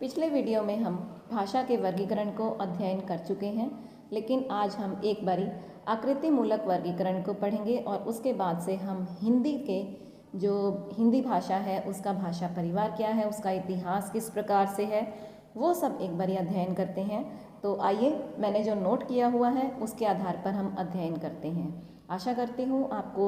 पिछले वीडियो में हम भाषा के वर्गीकरण को अध्ययन कर चुके हैं, लेकिन आज हम एक बारी आकृति मूलक वर्गीकरण को पढ़ेंगे और उसके बाद से हम हिंदी के जो हिंदी भाषा है उसका भाषा परिवार क्या है, उसका इतिहास किस प्रकार से है, वो सब एक बारी अध्ययन करते हैं। तो आइए, मैंने जो नोट किया हुआ है उसके आधार पर हम अध्ययन करते हैं। आशा करती हूँ आपको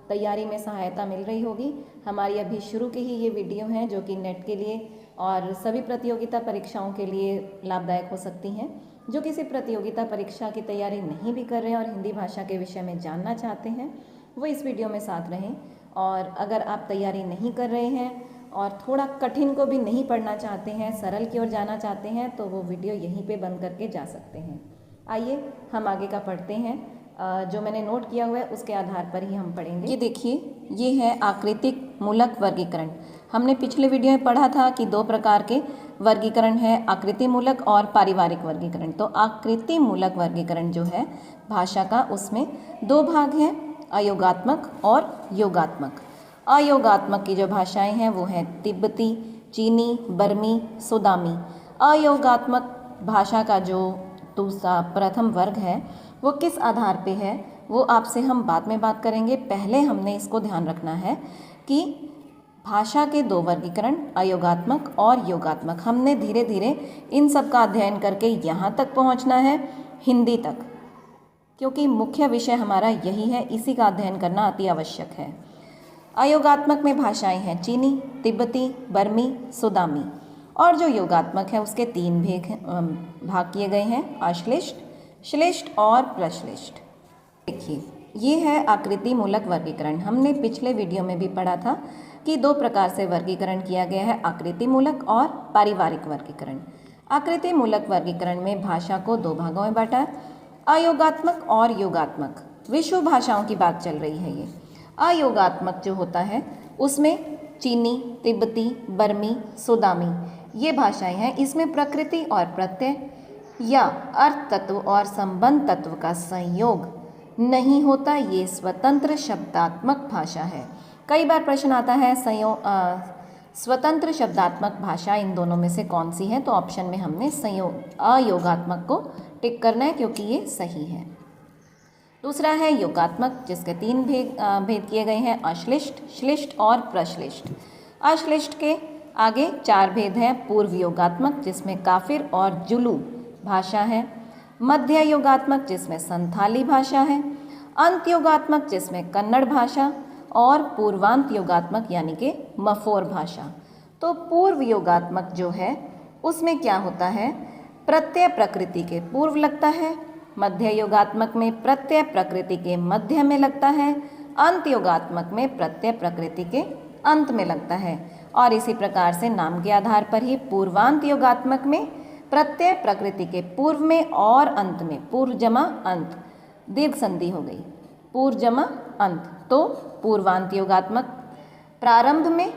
तैयारी में सहायता मिल रही होगी। हमारी अभी शुरू की ही ये वीडियो हैं जो कि नेट के लिए और सभी प्रतियोगिता परीक्षाओं के लिए लाभदायक हो सकती हैं। जो किसी प्रतियोगिता परीक्षा की तैयारी नहीं भी कर रहे हैं और हिंदी भाषा के विषय में जानना चाहते हैं, वो इस वीडियो में साथ रहें। और अगर आप तैयारी नहीं कर रहे हैं और थोड़ा कठिन को भी नहीं पढ़ना चाहते हैं, सरल की ओर जाना चाहते हैं, तो वो वीडियो यहीं पे बंद करके जा सकते हैं। आइए हम आगे का पढ़ते हैं। जो मैंने नोट किया हुआ है उसके आधार पर ही हम पढ़ेंगे। ये देखिए, ये है आकृतिक मूलक वर्गीकरण। हमने पिछले वीडियो में पढ़ा था कि दो प्रकार के वर्गीकरण है, आकृति मूलक और पारिवारिक वर्गीकरण। तो आकृति मूलक वर्गीकरण जो है भाषा का, उसमें दो भाग हैं, अयोगात्मक और योगात्मक। अयोगात्मक की जो भाषाएं हैं वो हैं तिब्बती, चीनी, बर्मी, सुदामी। अयोगात्मक भाषा का जो दूसरा प्रथम वर्ग है वो किस आधार पे है वो आपसे हम बाद में बात करेंगे। पहले हमने इसको ध्यान रखना है कि भाषा के दो वर्गीकरण, अयोगात्मक और योगात्मक। हमने धीरे धीरे इन सब का अध्ययन करके यहाँ तक पहुँचना है, हिंदी तक, क्योंकि मुख्य विषय हमारा यही है, इसी का अध्ययन करना अति आवश्यक है। अयोगात्मक में भाषाएं हैं चीनी, तिब्बती, बर्मी, सुदामी। और जो योगात्मक है उसके तीन भाग किए गए हैं, अश्लिष्ट, श्लिष्ट और प्रश्लिष्ट। देखिए, ये है आकृति मूलक वर्गीकरण। हमने पिछले वीडियो में भी पढ़ा था कि दो प्रकार से वर्गीकरण किया गया है, आकृति मूलक और पारिवारिक वर्गीकरण। आकृति मूलक वर्गीकरण में भाषा को दो भागों में बांटा, अयोगात्मक और योगात्मक। विश्व भाषाओं की बात चल रही है। ये अयोगात्मक जो होता है उसमें चीनी, तिब्बती, बर्मी, सुदामी ये भाषाएं हैं। इसमें प्रकृति और प्रत्यय या अर्थ तत्व और संबंध तत्व का संयोग नहीं होता, ये स्वतंत्र शब्दात्मक भाषा है। कई बार प्रश्न आता है स्वतंत्र शब्दात्मक भाषा इन दोनों में से कौन सी है, तो ऑप्शन में हमने अयोगात्मक को टिक करना है क्योंकि ये सही है। दूसरा है योगात्मक, जिसके तीन भेद किए गए हैं, अश्लिष्ट, श्लिष्ट और प्रश्लिष्ट। अश्लिष्ट के आगे चार भेद हैं, पूर्व योगात्मक जिसमें काफिर और जुलू भाषा है, मध्य योगात्मक जिसमें संथाली भाषा है, अंत योगात्मक जिसमें कन्नड़ भाषा और पूर्वांत योगात्मक यानी कि मफोर भाषा। तो पूर्व योगात्मक जो है उसमें क्या होता है, प्रत्यय प्रकृति के पूर्व लगता है, मध्य योगात्मक में प्रत्यय प्रकृति के मध्य में लगता है, अंत योगात्मक में प्रत्यय प्रकृति के अंत में लगता है। और इसी प्रकार से नाम के आधार पर ही पूर्वांत योगात्मक में प्रत्यय प्रकृति के पूर्व में और अंत में, पूर्व जमा अंत, दीर्घ संधि हो गई, पूर्व जमा अंत, तो पूर्वांत योगात्मक प्रारंभ में,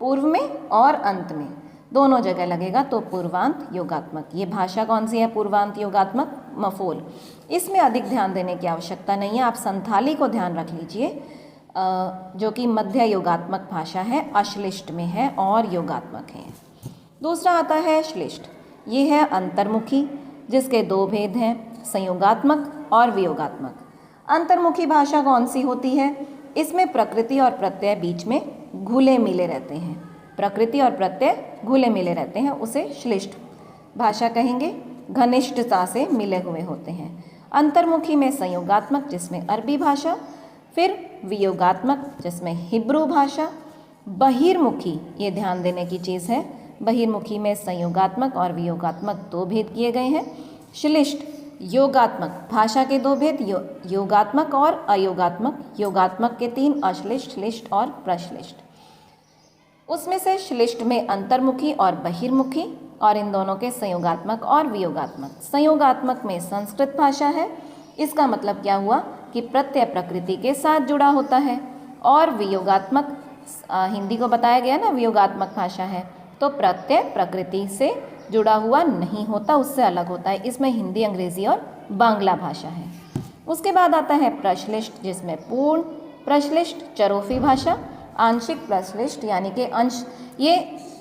पूर्व में और अंत में दोनों जगह लगेगा, तो पूर्वांत योगात्मक। ये भाषा कौन सी है, पूर्वांत योगात्मक, मफोल। इसमें अधिक ध्यान देने की आवश्यकता नहीं है, आप संथाली को ध्यान रख लीजिए जो कि मध्य योगात्मक भाषा है, अश्लिष्ट में है और योगात्मक है। दूसरा आता है श्लिष्ट। ये है अंतर्मुखी, जिसके दो भेद हैं, संयोगात्मक और वियोगात्मक। अंतर्मुखी भाषा कौन सी होती है, इसमें प्रकृति और प्रत्यय बीच में घुले मिले रहते हैं, प्रकृति और प्रत्यय घुले मिले रहते हैं, उसे श्लिष्ट भाषा कहेंगे, घनिष्ठता से मिले हुए होते हैं। अंतर्मुखी में संयोगात्मक जिसमें अरबी भाषा, फिर वियोगात्मक जिसमें हिब्रू भाषा, बहिर्मुखी, ये ध्यान देने की चीज़ है, बहिर्मुखी में संयोगात्मक और वियोगात्मक दो भेद किए गए हैं। श्लिष्ट योगात्मक भाषा के दो भेद, योगात्मक और अयोगात्मक। योगात्मक के तीन, अश्लिष्ट, श्लिष्ट और प्रश्लिष्ट। उसमें से श्लिष्ट में अंतर्मुखी और बहिर्मुखी, और इन दोनों के संयोगात्मक और वियोगात्मक। संयोगात्मक में संस्कृत भाषा है, इसका मतलब क्या हुआ कि प्रत्यय प्रकृति के साथ जुड़ा होता है, और वियोगात्मक हिंदी को बताया गया ना वियोगात्मक भाषा है, तो प्रत्यय प्रकृति से जुड़ा हुआ नहीं होता, उससे अलग होता है। इसमें हिंदी, अंग्रेजी और बांग्ला भाषा है। उसके बाद आता है प्रश्लिष्ट, जिसमें पूर्ण प्रश्लिष्ट, चरोफी भाषा, आंशिक प्रश्लिष्ट यानी कि अंश, ये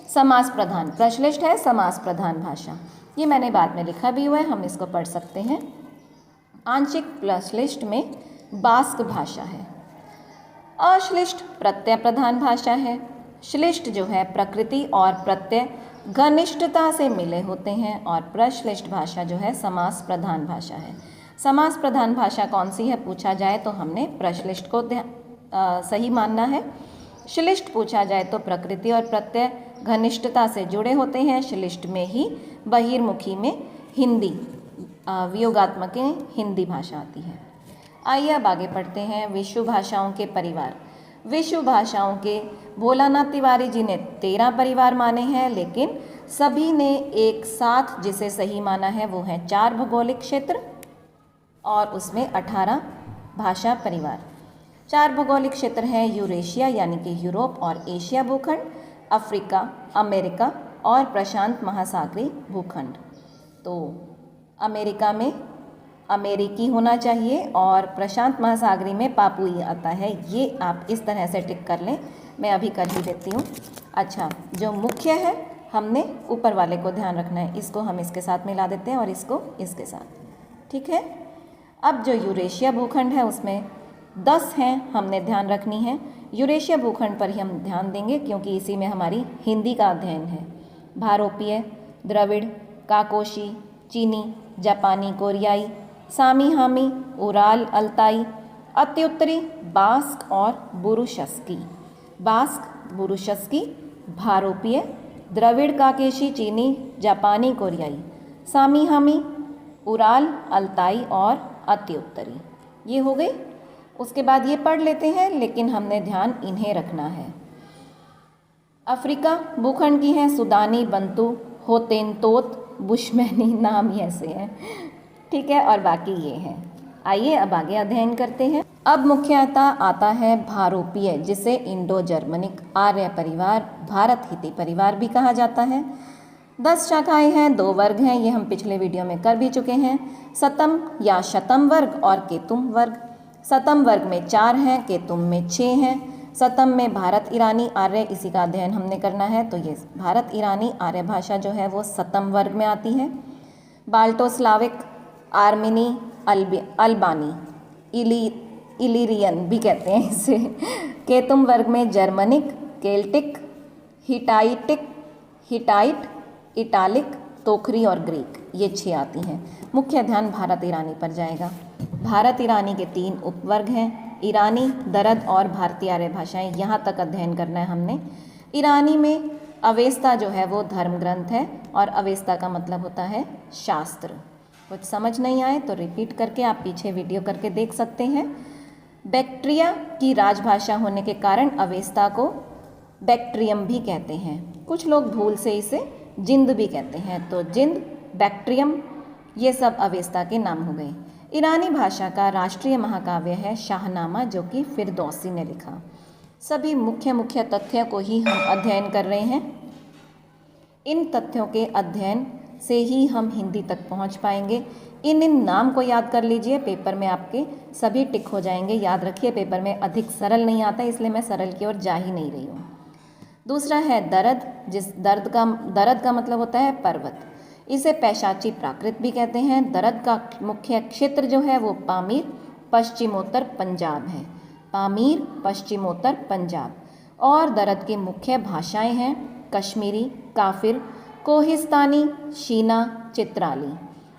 समास प्रधान, प्रश्लिष्ट है समास प्रधान भाषा। ये मैंने बाद में लिखा भी हुआ है, हम इसको पढ़ सकते हैं। आंशिक प्रश्लिष्ट में बास्क भाषा है। अश्लिष्ट प्रत्यय प्रधान भाषा है। श्लिष्ट जो है प्रकृति और प्रत्यय घनिष्ठता से मिले होते हैं, और प्रश्लिष्ट भाषा जो है समास प्रधान भाषा है। समास प्रधान भाषा कौन सी है पूछा जाए तो हमने प्रश्लिष्ट को सही मानना है। श्लिष्ट पूछा जाए तो प्रकृति और प्रत्यय घनिष्ठता से जुड़े होते हैं। श्लिष्ट में ही बहिर्मुखी में हिंदी वियोगात्मक हिंदी भाषा आती है। आइए अब आगे पढ़ते हैं। विश्व भाषाओं के परिवार। विश्व भाषाओं के भोलानाथ तिवारी जी ने 13 परिवार माने हैं, लेकिन सभी ने एक साथ जिसे सही माना है वो है 4 भौगोलिक क्षेत्र और उसमें 18 भाषा परिवार। 4 भौगोलिक क्षेत्र हैं यूरेशिया यानी कि यूरोप और एशिया भूखंड, अफ्रीका, अमेरिका और प्रशांत महासागरीय भूखंड। तो अमेरिका में अमेरिकी होना चाहिए और प्रशांत महासागरीय में पापुई आता है। ये आप इस तरह से टिक कर लें, मैं अभी कर ही देती हूँ। अच्छा, जो मुख्य है हमने ऊपर वाले को ध्यान रखना है, इसको हम इसके साथ मिला देते हैं और इसको इसके साथ, ठीक है। अब जो यूरेशिया भूखंड है उसमें 10 हैं, हमने ध्यान रखनी है। यूरेशिया भूखंड पर ही हम ध्यान देंगे क्योंकि इसी में हमारी हिंदी का अध्ययन है। भारोपीय, द्रविड़, काकोशी, चीनी, जापानी, कोरियाई, सामी हामी, उराल, अल्ताई, अत्युत्तरी, बास्क और बुरुशस्की। बास्क, बुरुशस्की, भारोपीय, द्रविड़, काकेशी, चीनी, जापानी, कोरियाई, सामी हामी, उराल, अल्ताई और अत्युत्तरी। ये हो गई। उसके बाद ये पढ़ लेते हैं, लेकिन हमने ध्यान इन्हें रखना है। अफ्रीका भूखंड की हैं सुदानी, बंतू, होतेनतोत, बुशमैनी, नाम ही ऐसे हैं, ठीक है, और बाकी ये हैं। आइए अब आगे अध्ययन करते हैं। अब मुख्यतः आता है भारोपीय, जिसे इंडो जर्मनिक आर्य परिवार, भारत हिती परिवार भी कहा जाता है। 10 शाखाएं हैं, 2 वर्ग हैं, ये हम पिछले वीडियो में कर भी चुके हैं। सतम या शतम वर्ग और केतुम वर्ग। सतम वर्ग में 4 हैं, केतुम में 6 हैं। सतम में भारत ईरानी आर्य, इसी का अध्ययन हमने करना है, तो ये भारत ईरानी आर्य भाषा जो है वो सतम वर्ग में आती है। बाल्टोस्लाविक, आर्मेनी, अल्बानी, इलीरियन भी कहते हैं इसे। केतुम वर्ग में जर्मनिक, केल्टिक, हिटाइट, इटालिक, तोखरी और ग्रीक, ये 6 आती हैं। मुख्य ध्यान भारत ईरानी पर जाएगा। भारत ईरानी के 3 उपवर्ग हैं, ईरानी, दरद और भारतीय आर्य भाषाएं। यहाँ तक अध्ययन करना है हमने। ईरानी में अवेस्ता जो है वो धर्म ग्रंथ है, और अवेस्ता का मतलब होता है शास्त्र। कुछ समझ नहीं आए तो रिपीट करके आप पीछे वीडियो करके देख सकते हैं। बैक्ट्रिया की राजभाषा होने के कारण अवेस्ता को बैक्ट्रियम भी कहते हैं। कुछ लोग भूल से इसे जिंद भी कहते हैं, तो जिंद, बैक्ट्रियम, ये सब अवेस्ता के नाम हो गए। ईरानी भाषा का राष्ट्रीय महाकाव्य है शाहनामा, जो कि फिरदौसी ने लिखा। सभी मुख्य तथ्यों को ही हम अध्ययन कर रहे हैं। इन तथ्यों के अध्ययन से ही हम हिंदी तक पहुंच पाएंगे। इन नाम को याद कर लीजिए, पेपर में आपके सभी टिक हो जाएंगे। याद रखिए, पेपर में अधिक सरल नहीं आता, इसलिए मैं सरल की ओर जा ही नहीं रही हूँ। दूसरा है दरद, दरद का मतलब होता है पर्वत। इसे पैशाची प्राकृत भी कहते हैं। दरद का मुख्य क्षेत्र जो है वो पामीर, पश्चिमोत्तर पंजाब है। पामीर, पश्चिमोत्तर पंजाब। और दरद की मुख्य भाषाएं हैं कश्मीरी, काफिर, कोहिस्तानी, शीना, चित्राली।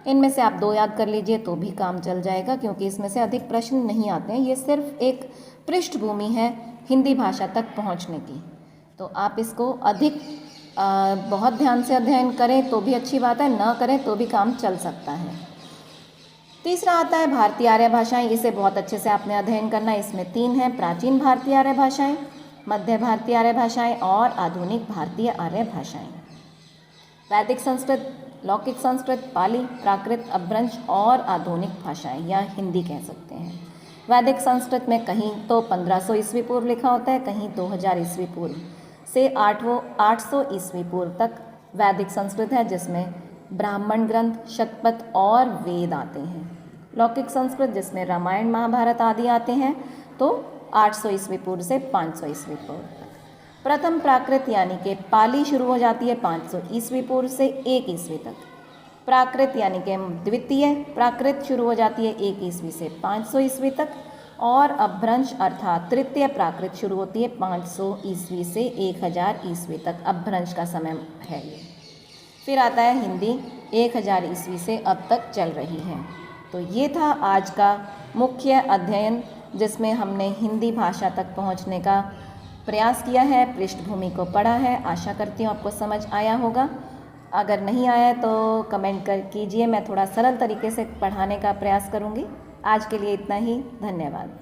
इनमें से आप 2 याद कर लीजिए तो भी काम चल जाएगा, क्योंकि इसमें से अधिक प्रश्न नहीं आते हैं। ये सिर्फ एक पृष्ठभूमि है हिंदी भाषा तक पहुंचने की। तो आप इसको अधिक बहुत ध्यान से अध्ययन करें तो भी अच्छी बात है, न करें तो भी काम चल सकता है। तीसरा आता है भारतीय आर्य भाषाएं। इसे बहुत अच्छे से आपने अध्ययन करना है। इसमें 3 हैं, प्राचीन भारतीय आर्य भाषाएं, मध्य भारतीय आर्य भाषाएं और आधुनिक भारतीय आर्य भाषाएं। वैदिक संस्कृत, लौकिक संस्कृत, पाली, प्राकृत, अपभ्रंश और आधुनिक भाषाएं, या हिंदी कह सकते हैं। वैदिक संस्कृत में कहीं तो 1500 ईस्वी पूर्व लिखा होता है, कहीं 2000 ईस्वी पूर्व से 800 ईस्वी पूर्व तक वैदिक संस्कृत है, जिसमें ब्राह्मण ग्रंथ, शतपथ और वेद आते हैं। लौकिक संस्कृत जिसमें रामायण, महाभारत आदि आते हैं, तो 800 ईस्वी पूर्व से 500 ईस्वी पूर्व तक। प्रथम प्राकृत यानी कि पाली शुरू हो जाती है 500 ईस्वी पूर्व से 1 ईस्वी तक। प्राकृत यानी कि द्वितीय प्राकृत शुरू हो जाती है 1 ईस्वी से 500 ईस्वी तक। और अपभ्रंश अर्थात तृतीय प्राकृत शुरू होती है 500 ईस्वी से 1000 ईस्वी तक। अपभ्रंश का समय है ये। फिर आता है हिंदी 1000 ईस्वी से अब तक चल रही है। तो ये था आज का मुख्य अध्ययन, जिसमें हमने हिंदी भाषा तक पहुंचने का प्रयास किया है, पृष्ठभूमि को पढ़ा है। आशा करती हूँ आपको समझ आया होगा। अगर नहीं आया तो कमेंट कर कीजिए, मैं थोड़ा सरल तरीके से पढ़ाने का प्रयास करूँगी। आज के लिए इतना ही, धन्यवाद।